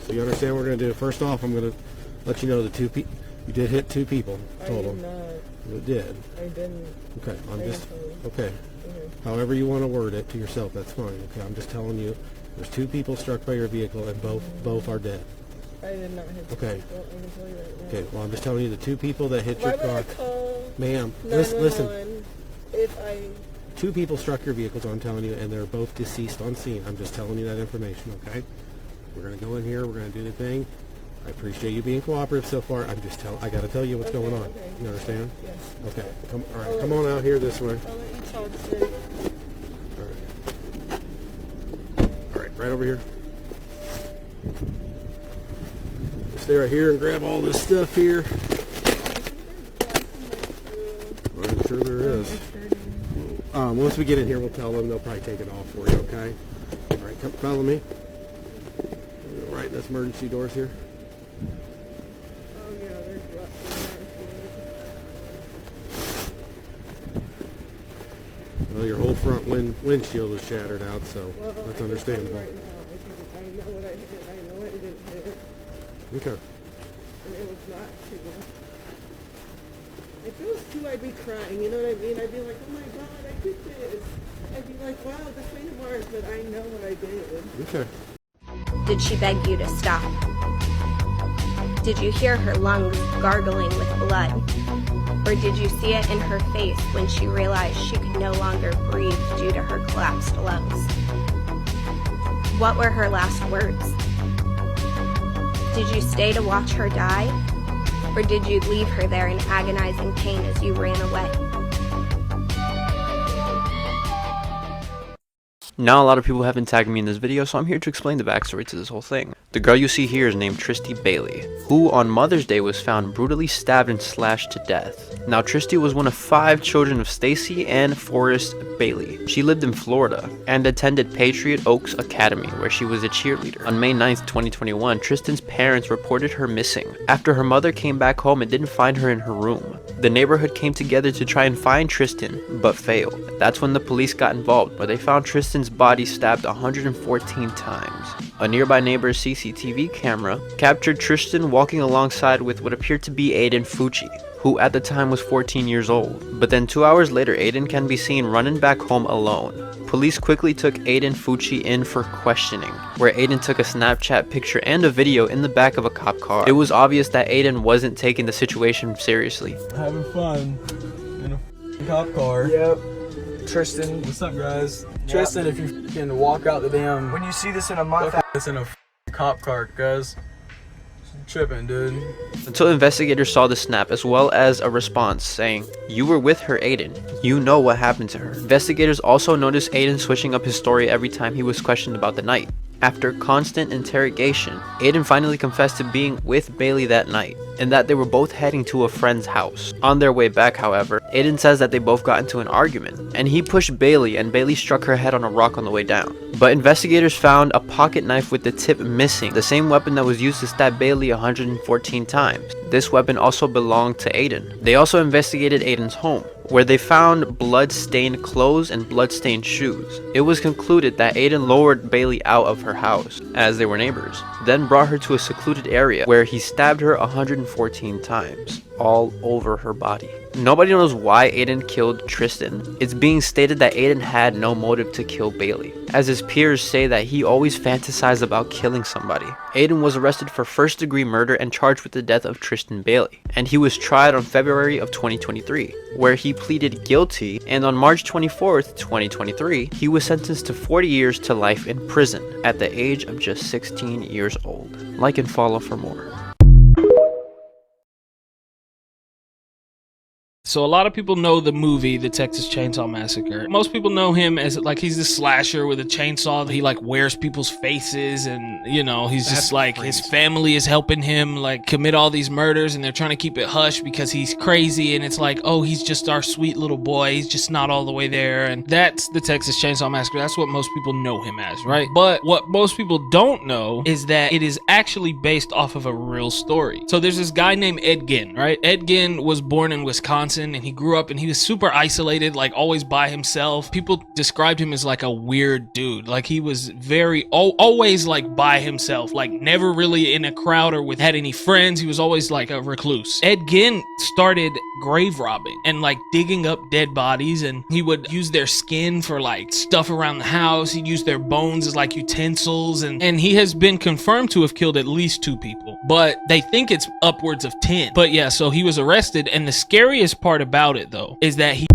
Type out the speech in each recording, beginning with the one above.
So you understand what we're going to do? First off, I'm going to let you know you did hit 2 people total. I did not. You did. I didn't. Okay, okay. Mm-hmm. However you want to word it to yourself, that's fine. Okay, I'm just telling you, there's 2 people struck by your vehicle, and both are dead. I did not hit okay. people. I can tell you right now. Okay, well, I'm just telling you the 2 people that hit your car. Why would I call Ma'am, listen. If I... 2 people struck your vehicle, so I'm telling you, and they're both deceased on scene. I'm just telling you that information, okay? We're going to go in here. We're going to do the thing. I appreciate you being cooperative so far. I got to tell you what's going on. Okay. You understand? Yes. Okay. Come on out here this way. I'll let you talk, sir. All right, right over here. Stay right here and grab all this stuff here. I'm sure there is. Once we get in here, we'll tell them. They'll probably take it off for you, okay? All right, come follow me. Right, that's emergency doors here. Oh, yeah, there's lots of Well, your whole front windshield is shattered out, so that's understandable. Right now, I know what I hit. I know I didn't hit it. Okay. And it was not 2. If it was 2, I'd be crying, you know what I mean? I'd be like, oh my God, I did this. I'd be like, wow, this ain't Mars, but I know what I did. Okay. Did she beg you to stop? Did you hear her lungs gargling with blood? Or did you see it in her face when she realized she could no longer breathe due to her collapsed lungs? What were her last words? Did you stay to watch her die? Or did you leave her there in agonizing pain as you ran away? Now a lot of people have been tagging me in this video, so I'm here to explain the backstory to this whole thing. The girl you see here is named Tristy Bailey, who on Mother's Day was found brutally stabbed and slashed to death. Now Tristy was one of 5 children of Stacy and Forrest Bailey. She lived in Florida and attended Patriot Oaks Academy, where she was a cheerleader. On May 9th, 2021, Tristan's parents reported her missing after her mother came back home and didn't find her in her room. The neighborhood came together to try and find Tristan, but failed. That's when the police got involved, where they found Tristan's body stabbed 114 times. A nearby neighbor's CCTV camera captured Tristan walking alongside with what appeared to be Aiden Fucci, who at the time was 14 years old. But then 2 hours later, Aiden can be seen running back home alone. Police quickly took Aiden Fucci in for questioning, where Aiden took a Snapchat picture and a video in the back of a cop car. It was obvious that Aiden wasn't taking the situation seriously. Having fun in a cop car. Yep. Tristan. What's up, guys? Yep. Tristan, if you can walk out the damn... When you see this in a month, This in a cop car, guys. Tripping, dude. Until investigators saw the snap, as well as a response saying, "You were with her, Aiden. You know what happened to her." Investigators also noticed Aiden switching up his story every time he was questioned about the night. After constant interrogation, Aiden finally confessed to being with Bailey that night, and that they were both heading to a friend's house. On their way back, however, Aiden says that they both got into an argument, and he pushed Bailey, and Bailey struck her head on a rock on the way down. But investigators found a pocket knife with the tip missing, the same weapon that was used to stab Bailey 114 times. This weapon also belonged to Aiden. They also investigated Aiden's home, where they found blood-stained clothes and blood-stained shoes. It was concluded that Aiden lured Bailey out of her house, as they were neighbors, then brought her to a secluded area where he stabbed her 114 times, all over her body. Nobody knows why Aiden killed Tristan. It's being stated that Aiden had no motive to kill Bailey, as his peers say that he always fantasized about killing somebody. Aiden was arrested for first-degree murder and charged with the death of Tristan Bailey, and he was tried on February of 2023, where he pleaded guilty, and on March 24th, 2023, he was sentenced to 40 years to life in prison at the age of just 16 years old. Like and follow for more. So a lot of people know the movie, The Texas Chainsaw Massacre. Most people know him as like he's this slasher with a chainsaw. He like wears people's faces, and you know, he's just like his family is helping him like commit all these murders, and they're trying to keep it hush because he's crazy, and it's like, oh, he's just our sweet little boy. He's just not all the way there. And that's The Texas Chainsaw Massacre. That's what most people know him as, right? But what most people don't know is that it is actually based off of a real story. So there's this guy named Ed Gein, right? Ed Gein was born in Wisconsin. person, and he grew up and he was super isolated, like always by himself. People described him as like a weird dude. Like he was very always like by himself, like never really in a crowd or had any friends. He was always like a recluse. Ed Gein started grave robbing and like digging up dead bodies, and he would use their skin for like stuff around the house. He'd use their bones as like utensils, and he has been confirmed to have killed at least 2 people, but they think it's upwards of 10. But yeah, so he was arrested, and the scariest part about it though is that he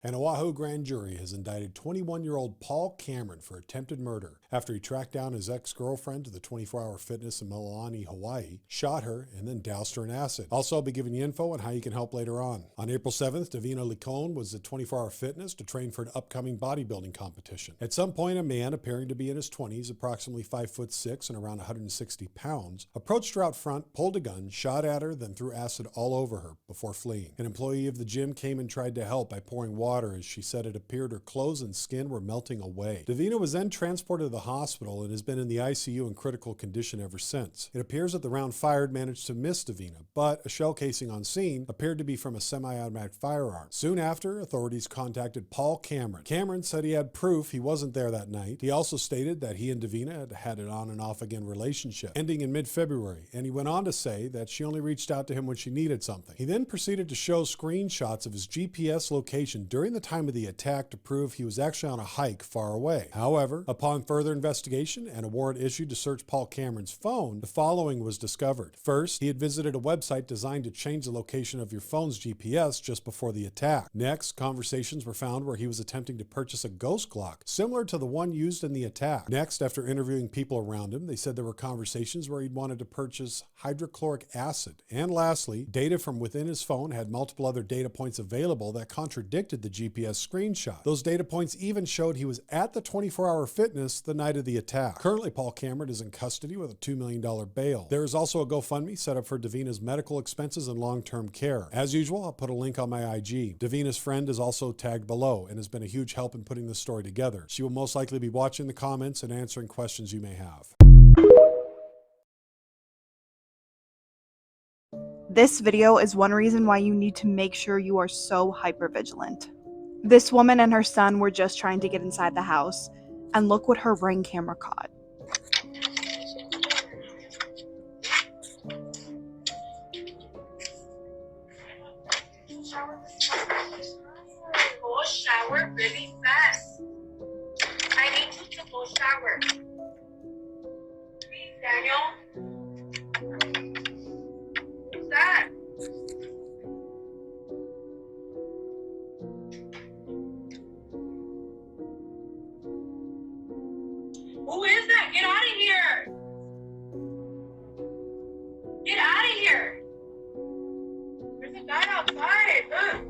An Oahu grand jury has indicted 21-year-old Paul Cameron for attempted murder after he tracked down his ex-girlfriend to the 24-hour fitness in Mililani, Hawaii, shot her, and then doused her in acid. Also, I'll be giving you info on how you can help later on. On April 7th, Davina Licone was at 24-hour fitness to train for an upcoming bodybuilding competition. At some point, a man appearing to be in his 20s, approximately 5'6" and around 160 pounds, approached her out front, pulled a gun, shot at her, then threw acid all over her before fleeing. An employee of the gym came and tried to help by pouring water, as she said it appeared her clothes and skin were melting away. Davina was then transported to the hospital and has been in the ICU in critical condition ever since. It appears that the round fired managed to miss Davina, but a shell casing on scene appeared to be from a semi-automatic firearm. Soon after, authorities contacted Paul Cameron. Cameron said he had proof he wasn't there that night. He also stated that he and Davina had had an on and off again relationship, ending in mid-February, and he went on to say that she only reached out to him when she needed something. He then proceeded to show screenshots of his GPS location during the time of the attack to prove he was actually on a hike far away. However, upon further investigation and a warrant issued to search Paul Cameron's phone, the following was discovered. First, he had visited a website designed to change the location of your phone's GPS just before the attack. Next, conversations were found where he was attempting to purchase a ghost clock, similar to the one used in the attack. Next, after interviewing people around him, they said there were conversations where he'd wanted to purchase hydrochloric acid. And lastly, data from within his phone had multiple other data points available that contradicted the GPS screenshot. Those data points even showed he was at the 24-hour fitness the night of the attack. Currently, Paul Cameron is in custody with a $2 million bail. There is also a GoFundMe set up for Davina's medical expenses and long-term care. As usual, I'll put a link on my IG. Davina's friend is also tagged below and has been a huge help in putting this story together. She will most likely be watching the comments and answering questions you may have. This video is one reason why you need to make sure you are so hypervigilant. This woman and her son were just trying to get inside the house, and look what her Ring camera caught. Go shower really fast. I need you to go shower. Please, Daniel. Who's that? Who is that? Get out of here! Get out of here! There's a guy outside. Look.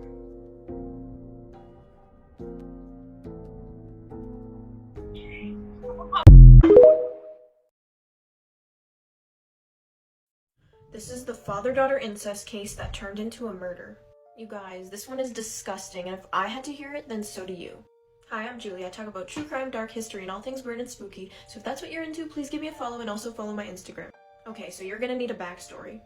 This is the father-daughter incest case that turned into a murder. You guys, this one is disgusting, and if I had to hear it, then so do you. Hi, I'm Julie. I talk about true crime, dark history, and all things weird and spooky, so if that's what you're into, please give me a follow and also follow my Instagram. Okay, so you're gonna need a backstory.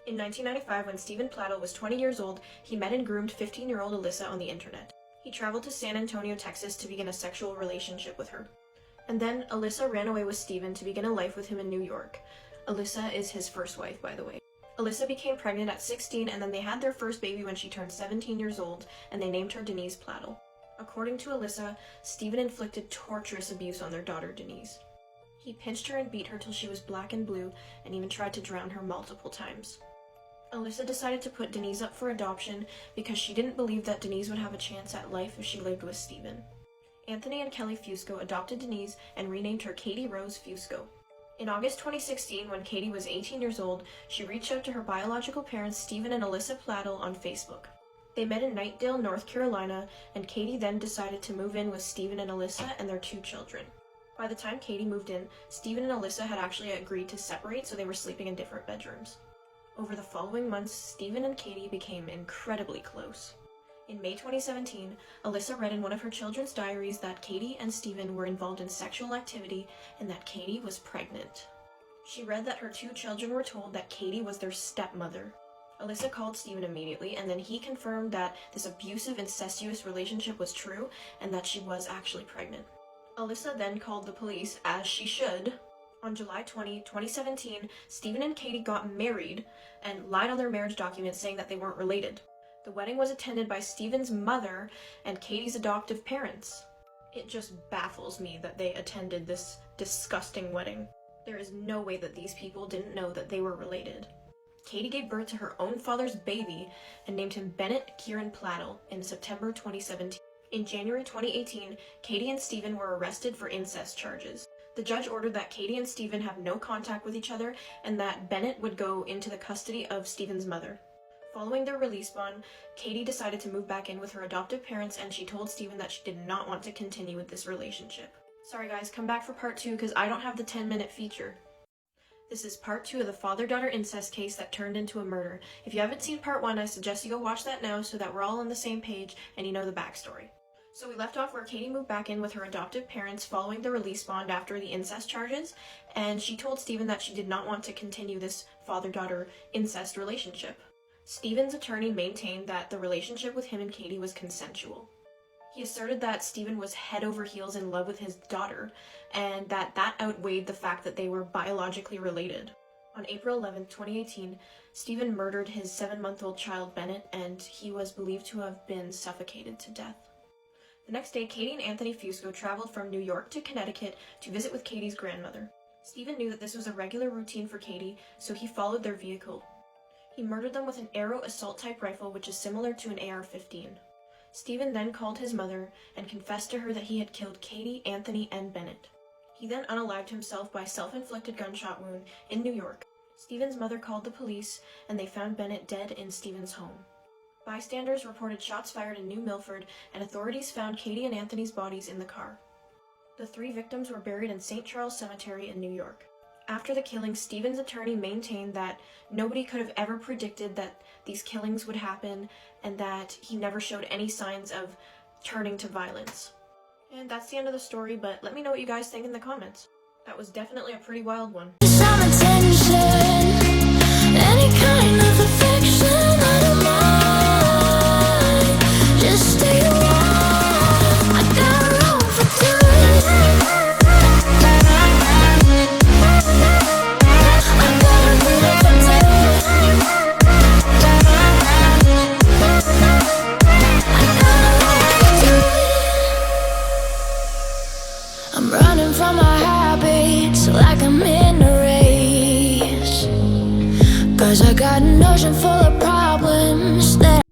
In 1995, when Steven Plattle was 20 years old, he met and groomed 15-year-old Alyssa on the internet. He traveled to San Antonio, Texas to begin a sexual relationship with her. And then Alyssa ran away with Steven to begin a life with him in New York. Alyssa is his first wife, by the way. Alyssa became pregnant at 16, and then they had their first baby when she turned 17 years old, and they named her Denise Plattle. According to Alyssa, Steven inflicted torturous abuse on their daughter Denise. He pinched her and beat her till she was black and blue, and even tried to drown her multiple times. Alyssa decided to put Denise up for adoption because she didn't believe that Denise would have a chance at life if she lived with Steven. Anthony and Kelly Fusco adopted Denise and renamed her Katie Rose Fusco. In August 2016, when Katie was 18 years old, she reached out to her biological parents Steven and Alyssa Plattle on Facebook. They met in Knightdale, North Carolina, and Katie then decided to move in with Steven and Alyssa and their 2 children. By the time Katie moved in, Steven and Alyssa had actually agreed to separate, so they were sleeping in different bedrooms. Over the following months, Steven and Katie became incredibly close. In May 2017, Alyssa read in one of her children's diaries that Katie and Steven were involved in sexual activity and that Katie was pregnant. She read that her 2 children were told that Katie was their stepmother. Alyssa called Steven immediately, and then he confirmed that this abusive, incestuous relationship was true and that she was actually pregnant. Alyssa then called the police, as she should. On July 20, 2017, Steven and Katie got married and lied on their marriage documents saying that they weren't related. The wedding was attended by Steven's mother and Katie's adoptive parents. It just baffles me that they attended this disgusting wedding. There is no way that these people didn't know that they were related. Katie gave birth to her own father's baby and named him Bennett Kieran Plattell in September 2017. In January 2018, Katie and Steven were arrested for incest charges. The judge ordered that Katie and Steven have no contact with each other and that Bennett would go into the custody of Steven's mother. Following their release bond, Katie decided to move back in with her adoptive parents, and she told Steven that she did not want to continue with this relationship. Sorry guys, come back for part 2 because I don't have the 10-minute feature. This is part 2 of the father-daughter incest case that turned into a murder. If you haven't seen part 1, I suggest you go watch that now so that we're all on the same page and you know the backstory. So we left off where Katie moved back in with her adoptive parents following the release bond after the incest charges, and she told Steven that she did not want to continue this father-daughter incest relationship. Steven's attorney maintained that the relationship with him and Katie was consensual. He asserted that Steven was head over heels in love with his daughter, and that outweighed the fact that they were biologically related. On April 11, 2018, Steven murdered his 7-month-old child Bennett, and he was believed to have been suffocated to death. The next day, Katie and Anthony Fusco traveled from New York to Connecticut to visit with Katie's grandmother. Steven knew that this was a regular routine for Katie, so he followed their vehicle. He murdered them with an Arrow assault-type rifle, which is similar to an AR-15. Steven then called his mother and confessed to her that he had killed Katie, Anthony, and Bennett. He then unalived himself by self-inflicted gunshot wound in New York. Steven's mother called the police, and they found Bennett dead in Steven's home. Bystanders reported shots fired in New Milford, and authorities found Katie and Anthony's bodies in the car. The 3 victims were buried in St. Charles Cemetery in New York. After the killing, Steven's attorney maintained that nobody could have ever predicted that these killings would happen and that he never showed any signs of turning to violence. And that's the end of the story, but let me know what you guys think in the comments. That was definitely a pretty wild one. Some attention, any kind of affection, I don't mind. Just stay a while. I got room for 2. I'm running from my habits like I'm in a race, 'cause I got an ocean full of problems that